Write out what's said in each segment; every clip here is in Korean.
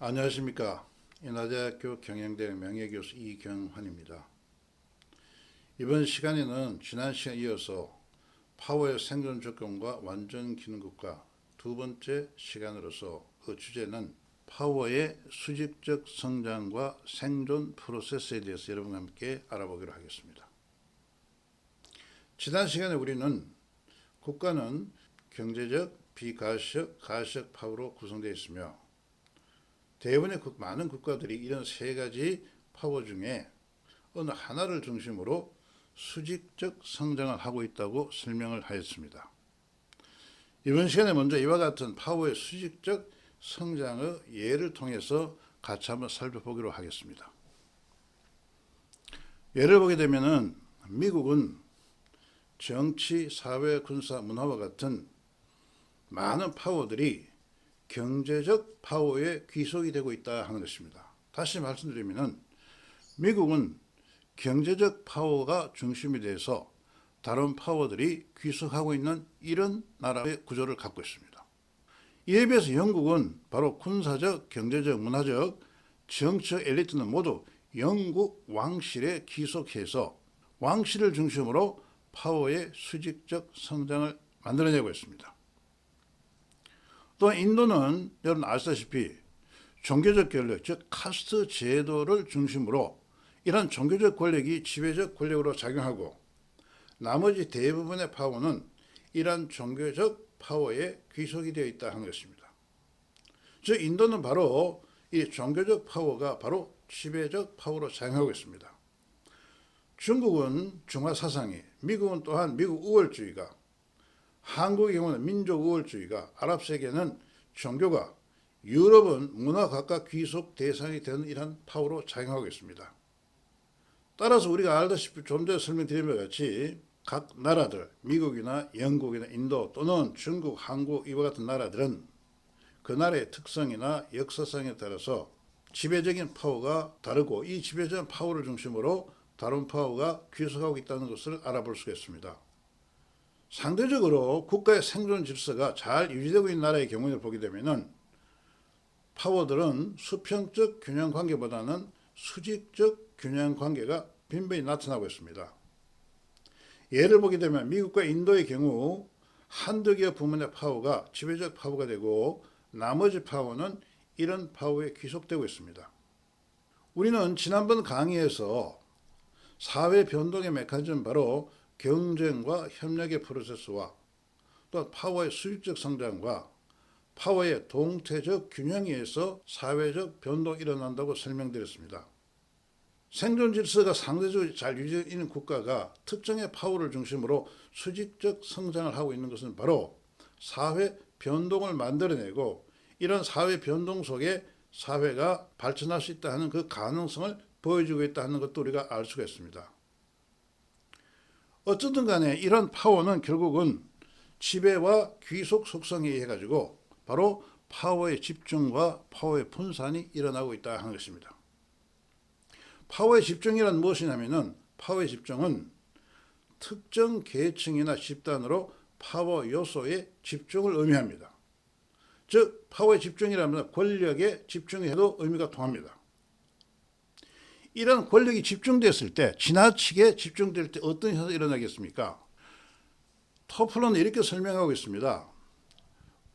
안녕하십니까. 인하대학교 경영대학 명예교수 이경환입니다. 이번 시간에는 지난 시간에 이어서 파워의 생존 조건과 완전 기능국가 두 번째 시간으로서 그 주제는 파워의 수직적 성장과 생존 프로세스에 대해서 여러분과 함께 알아보기로 하겠습니다. 지난 시간에 우리는 국가는 경제적, 비가시적, 가시적 파워로 구성되어 있으며 대부분의 많은 국가들이 이런 세 가지 파워 중에 어느 하나를 중심으로 수직적 성장을 하고 있다고 설명을 하였습니다. 이번 시간에 먼저 이와 같은 파워의 수직적 성장의 예를 통해서 같이 한번 살펴보기로 하겠습니다. 예를 보게 되면은 미국은 정치, 사회, 군사, 문화와 같은 많은 파워들이 경제적 파워에 귀속이 되고 있다 하는 것입니다. 다시 말씀드리면 미국은 경제적 파워가 중심이 돼서 다른 파워들이 귀속하고 있는 이런 나라의 구조를 갖고 있습니다. 이에 비해서 영국은 바로 군사적, 경제적, 문화적, 정치적 엘리트는 모두 영국 왕실에 귀속해서 왕실을 중심으로 파워의 수직적 성장을 만들어내고 있습니다. 또 인도는 여러분 아시다시피 종교적 권력, 즉 카스트 제도를 중심으로 이런 종교적 권력이 지배적 권력으로 작용하고 나머지 대부분의 파워는 이러한 종교적 파워에 귀속이 되어 있다 하는 것입니다. 즉 인도는 바로 이 종교적 파워가 바로 지배적 파워로 작용하고 있습니다. 중국은 중화 사상이, 미국은 또한 미국 우월주의가, 한국의 경우는 민족 우월주의가, 아랍 세계는 종교가, 유럽은 문화 각각 귀속 대상이 되는 이러한 파워로 작용하고 있습니다. 따라서 우리가 알다시피 좀 전에 설명드린 것 같이 각 나라들, 미국이나 영국이나 인도 또는 중국, 한국 이와 같은 나라들은 그 나라의 특성이나 역사성에 따라서 지배적인 파워가 다르고 이 지배적인 파워를 중심으로 다른 파워가 귀속하고 있다는 것을 알아볼 수가 있습니다. 상대적으로 국가의 생존 질서가 잘 유지되고 있는 나라의 경우를 보게 되면 파워들은 수평적 균형 관계보다는 수직적 균형 관계가 빈번히 나타나고 있습니다. 예를 보게 되면 미국과 인도의 경우 한두 개 부문의 파워가 지배적 파워가 되고 나머지 파워는 이런 파워에 귀속되고 있습니다. 우리는 지난번 강의에서 사회 변동의 메커니즘 바로 경쟁과 협력의 프로세스와 또 파워의 수직적 성장과 파워의 동태적 균형에 의해서 사회적 변동이 일어난다고 설명드렸습니다. 생존 질서가 상대적으로 잘 유지되어 있는 국가가 특정의 파워를 중심으로 수직적 성장을 하고 있는 것은 바로 사회 변동을 만들어내고 이런 사회 변동 속에 사회가 발전할 수 있다 하는 그 가능성을 보여주고 있다 하는 것도 우리가 알 수가 있습니다. 어쨌든 간에 이런 파워는 결국은 지배와 귀속 속성에 의해 가지고 바로 파워의 집중과 파워의 분산이 일어나고 있다 하는 것입니다. 파워의 집중이란 무엇이냐면은 파워의 집중은 특정 계층이나 집단으로 파워 요소의 집중을 의미합니다. 즉 파워의 집중이라면 권력의 집중에도 의미가 통합니다. 이런 권력이 집중됐을 때, 지나치게 집중될 때 어떤 현상이 일어나겠습니까? 토플러는 이렇게 설명하고 있습니다.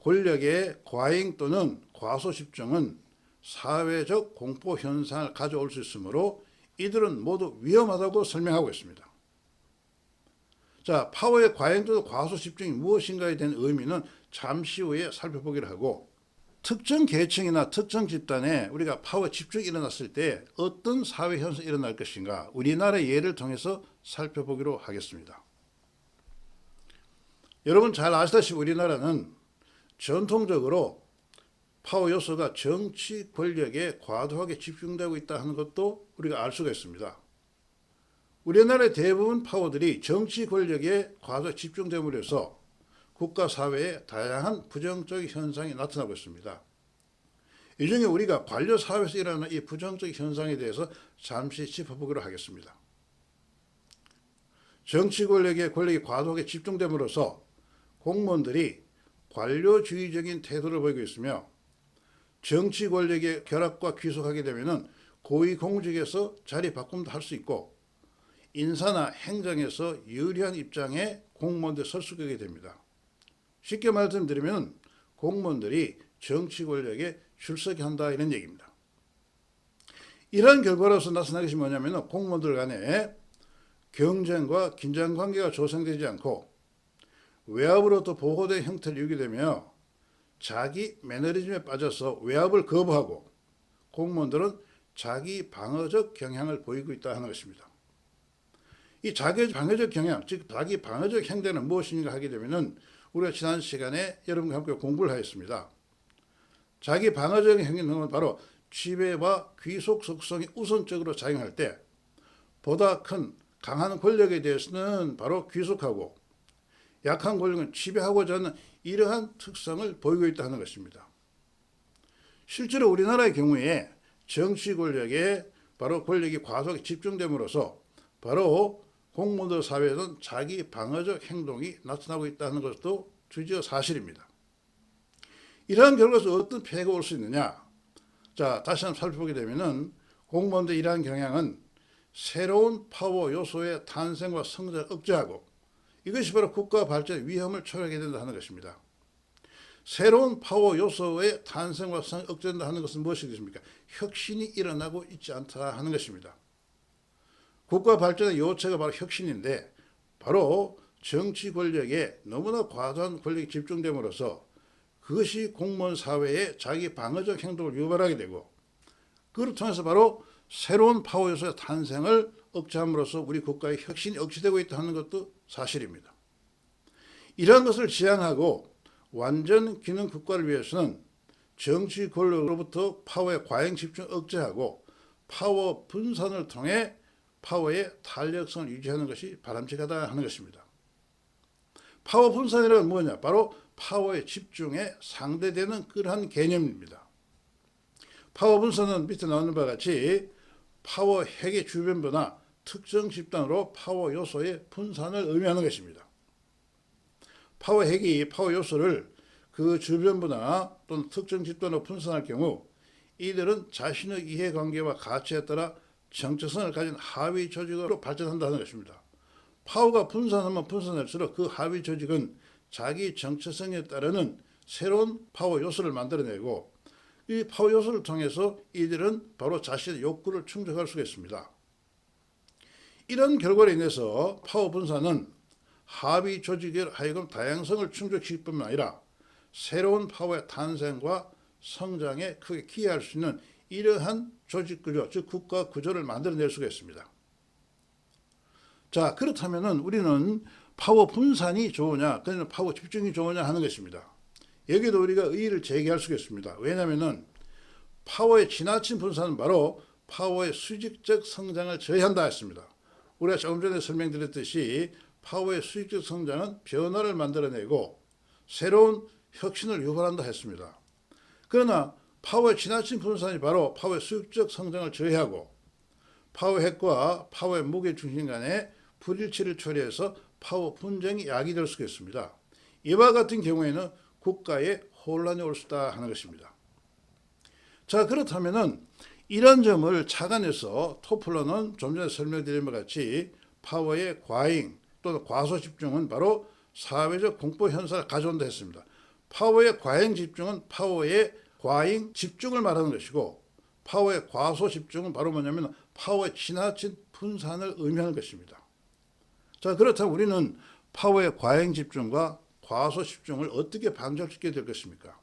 권력의 과잉 또는 과소 집중은 사회적 공포 현상을 가져올 수 있으므로 이들은 모두 위험하다고 설명하고 있습니다. 자, 파워의 과잉 또는 과소 집중이 무엇인가에 대한 의미는 잠시 후에 살펴보기로 하고 특정 계층이나 특정 집단에 우리가 파워 집중이 일어났을 때 어떤 사회 현상이 일어날 것인가 우리나라의 예를 통해서 살펴보기로 하겠습니다. 여러분 잘 아시다시피 우리나라는 전통적으로 파워 요소가 정치 권력에 과도하게 집중되고 있다 하는 것도 우리가 알 수가 있습니다. 우리나라의 대부분 파워들이 정치 권력에 과도하게 집중됨으로 해서 국가 사회에 다양한 부정적 현상이 나타나고 있습니다. 이 중에 우리가 관료 사회에서 일어나는 이 부정적 현상에 대해서 잠시 짚어보기로 하겠습니다. 정치 권력이 과도하게 집중됨으로써 공무원들이 관료주의적인 태도를 보이고 있으며 정치 권력의 결합과 귀속하게 되면은 고위공직에서 자리 바꿈도 할 수 있고 인사나 행정에서 유리한 입장에 공무원들이 설 수 있게 됩니다. 쉽게 말씀드리면 공무원들이 정치 권력에 출석이 한다 이런 얘기입니다. 이러한 결과로서 나타나는 것이 뭐냐면 공무원들 간에 경쟁과 긴장 관계가 조성되지 않고 외압으로부터 보호된 형태를 유지게 되며 자기 매너리즘에 빠져서 외압을 거부하고 공무원들은 자기 방어적 경향을 보이고 있다 하는 것입니다. 이 자기 방어적 경향, 즉 자기 방어적 행동은 무엇인가 하게 되면은 우리가 지난 시간에 여러분과 함께 공부를 하였습니다. 자기 방어적 행동은 바로 지배와 귀속 속성이 우선적으로 작용할 때 보다 큰 강한 권력에 대해서는 바로 귀속하고 약한 권력은 지배하고자 하는 이러한 특성을 보이고 있다는 것입니다. 실제로 우리나라의 경우에 정치 권력에 바로 권력이 과도하게 집중됨으로써 바로 공무원들 사회에는 자기 방어적 행동이 나타나고 있다는 것도 주저 사실입니다. 이러한 결과에서 어떤 폐해가 올 수 있느냐? 자, 다시 한번 살펴보게 되면은 공무원들의 이러한 경향은 새로운 파워 요소의 탄생과 성장을 억제하고 이것이 바로 국가 발전의 위험을 초래하게 된다 하는 것입니다. 새로운 파워 요소의 탄생과 성장을 억제한다 하는 것은 무엇이겠습니까? 혁신이 일어나고 있지 않다 하는 것입니다. 국가 발전의 요체가 바로 혁신인데 바로 정치 권력에 너무나 과도한 권력이 집중됨으로써 그것이 공무원 사회에 자기 방어적 행동을 유발하게 되고 그를 통해서 바로 새로운 파워 요소의 탄생을 억제함으로써 우리 국가의 혁신이 억제되고 있다는 것도 사실입니다. 이러한 것을 지향하고 완전 기능 국가를 위해서는 정치 권력으로부터 파워의 과잉 집중을 억제하고 파워 분산을 통해 파워의 탄력성을 유지하는 것이 바람직하다 하는 것입니다. 파워 분산이란 뭐냐? 바로 파워의 집중에 상대되는 그러한 개념입니다. 파워 분산은 밑에 나오는 바와 같이 파워 핵의 주변부나 특정 집단으로 파워 요소의 분산을 의미하는 것입니다. 파워 핵이 파워 요소를 그 주변부나 또는 특정 집단으로 분산할 경우 이들은 자신의 이해관계와 가치에 따라 정체성을 가진 하위 조직으로 발전한다는 것입니다. 파워가 분산하면 분산할수록 그 하위 조직은 자기 정체성에 따르는 새로운 파워 요소를 만들어내고 이 파워 요소를 통해서 이들은 바로 자신의 욕구를 충족할 수가 있습니다. 이런 결과로 인해서 파워 분산은 하위 조직에 하여금 다양성을 충족시킬 뿐만 아니라 새로운 파워의 탄생과 성장에 크게 기여할 수 있는 이러한 조직 구조, 즉 국가 구조를 만들어낼 수가 있습니다. 자, 그렇다면 우리는 파워 분산이 좋으냐, 그냥 파워 집중이 좋으냐 하는 것입니다. 여기도 우리가 의의를 제기할 수가 있습니다. 왜냐하면 파워의 지나친 분산은 바로 파워의 수직적 성장을 저해한다 했습니다. 우리가 조금 전에 설명드렸듯이 파워의 수직적 성장은 변화를 만들어내고 새로운 혁신을 유발한다 했습니다. 그러나 파워의 지나친 분산이 바로 파워의 수직적 성장을 저해하고 파워 핵과 파워의 무게 중심 간의 불일치를 초래해서 파워 분쟁이 야기될 수가 있습니다. 이와 같은 경우에는 국가에 혼란이 올 수 있다 하는 것입니다. 자, 그렇다면은 이런 점을 착안해서 토플러는 좀 전에 설명드린 것 같이 파워의 과잉 또는 과소 집중은 바로 사회적 공포 현상을 가져온다 했습니다. 파워의 과잉 집중은 파워의 과잉 집중을 말하는 것이고 파워의 과소 집중은 바로 뭐냐면 파워의 지나친 분산을 의미하는 것입니다. 자, 그렇다면 우리는 파워의 과잉 집중과 과소 집중을 어떻게 방지시켜야 될 것입니까?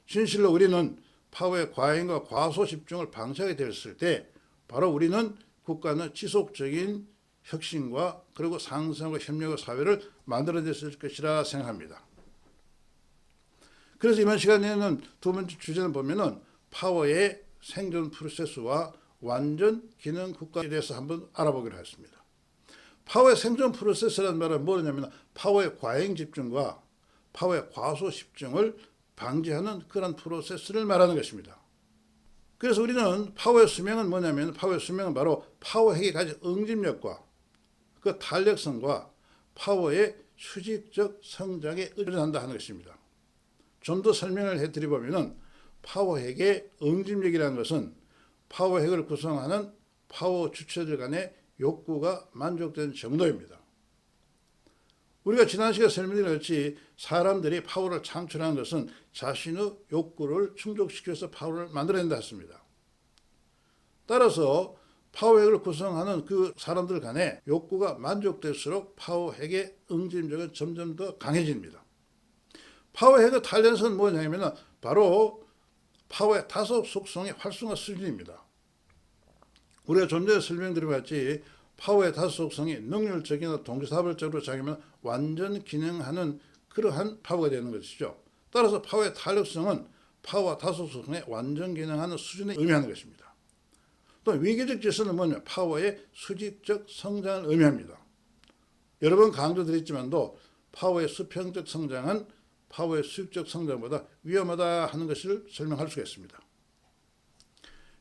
진실로 우리는 파워의 과잉과 과소 집중을 방지하게 됐을 때 바로 우리는 국가는 지속적인 혁신과 그리고 상생과 협력의 사회를 만들어냈을 것이라 생각합니다. 그래서 이번 시간에는 두 번째 주제는 보면은 파워의 생존 프로세스와 완전 기능 국가에 대해서 한번 알아보기로 했습니다. 파워의 생존 프로세스라는 말은 뭐냐면 파워의 과잉 집중과 파워의 과소 집중을 방지하는 그런 프로세스를 말하는 것입니다. 그래서 우리는 파워의 수명은 뭐냐면 파워의 수명은 바로 파워 핵이 가진 응집력과 그 탄력성과 파워의 수직적 성장에 의존한다 하는 것입니다. 좀 더 설명을 해드리보면 파워핵의 응집력이라는 것은 파워핵을 구성하는 파워 주체들 간의 욕구가 만족된 정도입니다. 우리가 지난 시간에 설명드렸듯이 사람들이 파워를 창출하는 것은 자신의 욕구를 충족시켜서 파워를 만들어낸다 했습니다. 따라서 파워핵을 구성하는 그 사람들 간의 욕구가 만족될수록 파워핵의 응집력은 점점 더 강해집니다. 파워핵의 탄력성은 뭐냐면 바로 파워의 다소 속성의 활성화 수준입니다. 우리가 좀 전에 설명드린 것 같이 파워의 다소 속성이 능률적이나 동시다발적으로 작용하면 완전 기능하는 그러한 파워가 되는 것이죠. 따라서 파워의 탄력성은 파워와 다소 속성의 완전 기능하는 수준을 의미하는 것입니다. 또 위계적 질서는 뭐냐? 파워의 수직적 성장을 의미합니다. 여러 번 강조드렸지만도 파워의 수평적 성장은 파워의 수직적 성장보다 위험하다 하는 것을 설명할 수가 있습니다.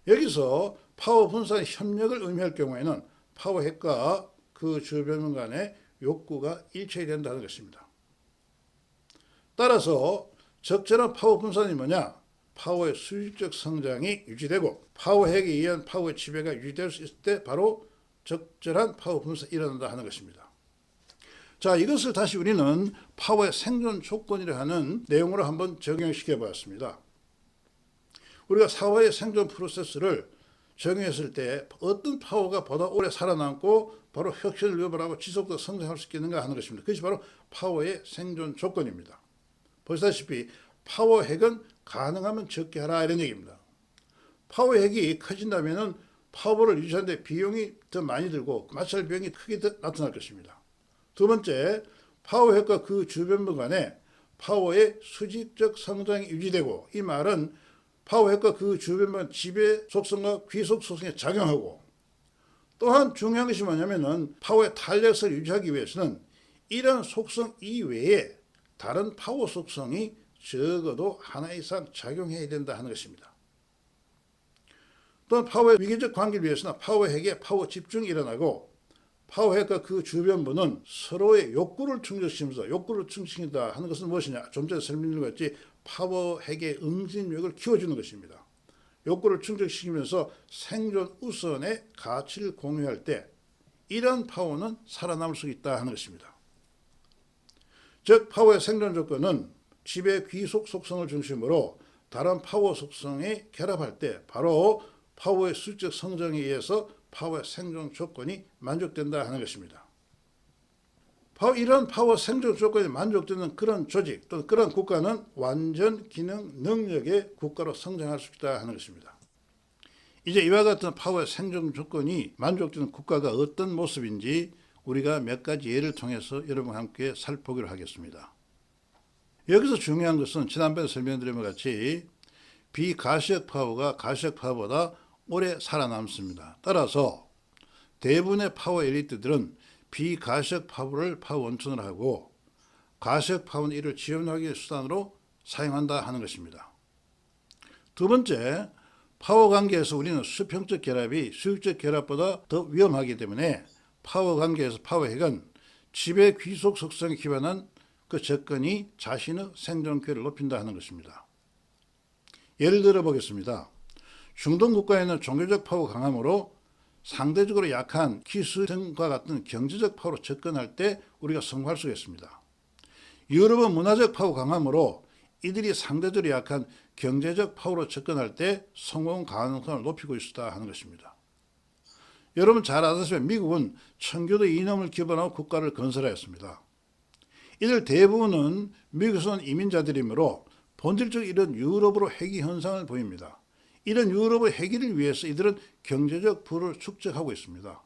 여기서 파워 분산의 협력을 의미할 경우에는 파워핵과 그 주변 간의 욕구가 일체해야 된다는 것입니다. 따라서 적절한 파워 분산이 뭐냐? 파워의 수직적 성장이 유지되고 파워핵에 의한 파워의 지배가 유지될 수 있을 때 바로 적절한 파워 분산이 일어난다 하는 것입니다. 자, 이것을 다시 우리는 파워의 생존 조건이라 하는 내용으로 한번 적용시켜 보았습니다. 우리가 사회의 생존 프로세스를 적용했을 때 어떤 파워가 보다 오래 살아남고 바로 혁신을 유발하고 지속적으로 성장할 수 있겠는가 하는 것입니다. 그것이 바로 파워의 생존 조건입니다. 보시다시피 파워핵은 가능하면 적게 하라 이런 얘기입니다. 파워핵이 커진다면 파워를 유지하는데 비용이 더 많이 들고 마찰 비용이 크게 더 나타날 것입니다. 두 번째, 파워핵과 그 주변부 간에 파워의 수직적 성장이 유지되고, 이 말은 파워핵과 그 주변부 지배 속성과 귀속 속성에 작용하고, 또한 중요한 것이 뭐냐면은 파워의 탄력성을 유지하기 위해서는 이런 속성 이외에 다른 파워 속성이 적어도 하나 이상 작용해야 된다 하는 것입니다. 또한 파워의 위계적 관계를 위해서는 파워핵에 파워 집중이 일어나고 파워핵과 그 주변부는 서로의 욕구를 충족시킨다 하는 것은 무엇이냐? 좀 전에 설명드린 것 같이 파워핵의 응집력을 키워주는 것입니다. 욕구를 충족시키면서 생존 우선의 가치를 공유할 때 이런 파워는 살아남을 수 있다 하는 것입니다. 즉 파워의 생존 조건은 지배 귀속 속성을 중심으로 다른 파워 속성에 결합할 때 바로 파워의 수직적 성장에 의해서 파워의 생존 조건이 만족된다 하는 것입니다. 이런 파워 생존 조건이 만족되는 그런 조직 또는 그런 국가는 완전 기능 능력의 국가로 성장할 수 있다 하는 것입니다. 이제 이와 같은 파워의 생존 조건이 만족되는 국가가 어떤 모습인지 우리가 몇 가지 예를 통해서 여러분과 함께 살펴보기로 하겠습니다. 여기서 중요한 것은 지난번에 설명드린 것 같이 비가시적 파워가 가시적 파워보다 오래 살아남습니다. 따라서 대부분의 파워 엘리트들은 비가시적 파워를 파워 원천으로 하고 가시적 파워는 이를 지원하기 위한 수단으로 사용한다 하는 것입니다. 두 번째, 파워 관계에서 우리는 수평적 결합이 수직적 결합보다 더 위험하기 때문에 파워 관계에서 파워핵은 지배 귀속 속성에 기반한 그 접근이 자신의 생존 기회를 높인다 하는 것입니다. 예를 들어 보겠습니다. 중동 국가에는 종교적 파워 강함으로 상대적으로 약한 기술 등과 같은 경제적 파워로 접근할 때 우리가 성공할 수가 있습니다. 유럽은 문화적 파워 강함으로 이들이 상대적으로 약한 경제적 파워로 접근할 때 성공 가능성을 높이고 있다 하는 것입니다. 여러분 잘 아시다시피 미국은 청교도 이념을 기반으로 국가를 건설하였습니다. 이들 대부분은 미국에서 온 이민자들이므로 본질적으로 이런 유럽으로 회귀 현상을 보입니다. 이런 유럽의 회귀를 위해서 이들은 경제적 부를 축적하고 있습니다.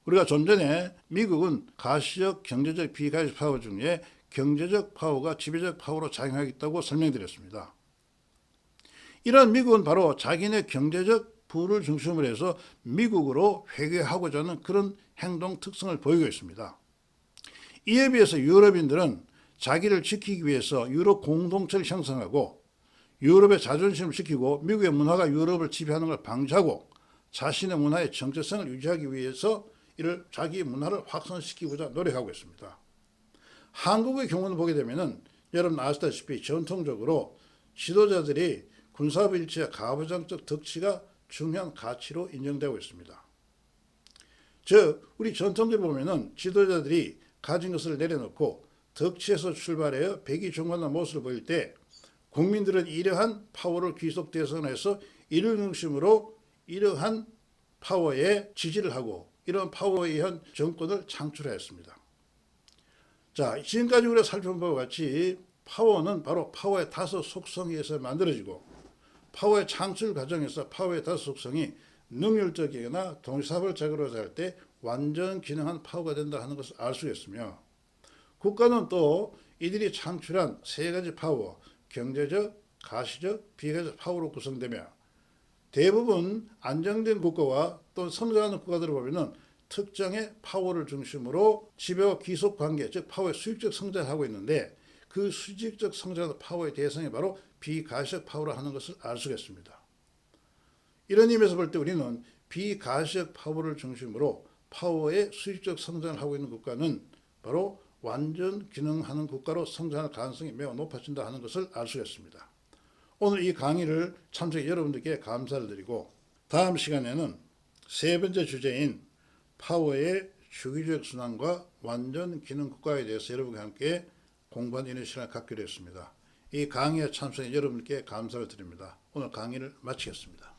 우리가 좀 전에 미국은 가시적, 경제적, 비가시적 파워 중에 경제적 파워가 지배적 파워로 작용하겠다고 설명드렸습니다. 이런 미국은 바로 자기네 경제적 부를 중심으로 해서 미국으로 회귀하고자 하는 그런 행동 특성을 보이고 있습니다. 이에 비해서 유럽인들은 자기를 지키기 위해서 유럽 공동체를 형성하고 유럽의 자존심을 지키고 미국의 문화가 유럽을 지배하는 걸 방지하고 자신의 문화의 정체성을 유지하기 위해서 이를 자기 문화를 확산시키고자 노력하고 있습니다. 한국의 경우는 보게 되면은 여러분 아시다시피 전통적으로 지도자들이 군사부 일체의 가부장적 덕치가 중요한 가치로 인정되고 있습니다. 즉 우리 전통적으로 보면은 지도자들이 가진 것을 내려놓고 덕치에서 출발하여 백의종관한 모습을 보일 때 국민들은 이러한 파워를 귀속 대선해서 이를 중심으로 이러한 파워에 지지를 하고 이런 파워에 의한 정권을 창출하였습니다. 자, 지금까지 우리가 살펴본 바와 같이 파워는 바로 파워의 다섯 속성에 의해서 만들어지고 파워의 창출 과정에서 파워의 다섯 속성이 능률적이거나 동시사업을 자그러져 할 때 완전 기능한 파워가 된다 하는 것을 알 수 있으며 국가는 또 이들이 창출한 세 가지 파워, 경제적, 가시적, 비가적 파워로 구성되며 대부분 안정된 국가와 또 성장하는 국가들을 보면은 특정의 파워를 중심으로 지배와 귀속 관계, 즉 파워의 수직적 성장을 하고 있는데 그 수직적 성장의 파워의 대상이 바로 비가시적 파워라 하는 것을 알 수가 있습니다. 이런 의미에서 볼 때 우리는 비가시적 파워를 중심으로 파워의 수직적 성장을 하고 있는 국가는 바로 완전 기능하는 국가로 성장할 가능성이 매우 높아진다 하는 것을 알 수가 있습니다. 오늘 이 강의를 참석해 여러분들께 감사를 드리고 다음 시간에는 세 번째 주제인 파워의 주기적 순환과 완전 기능 국가에 대해서 여러분과 함께 공부하는 이런 시간을 갖기로 했습니다. 이 강의에 참석해 여러분께 감사를 드립니다. 오늘 강의를 마치겠습니다.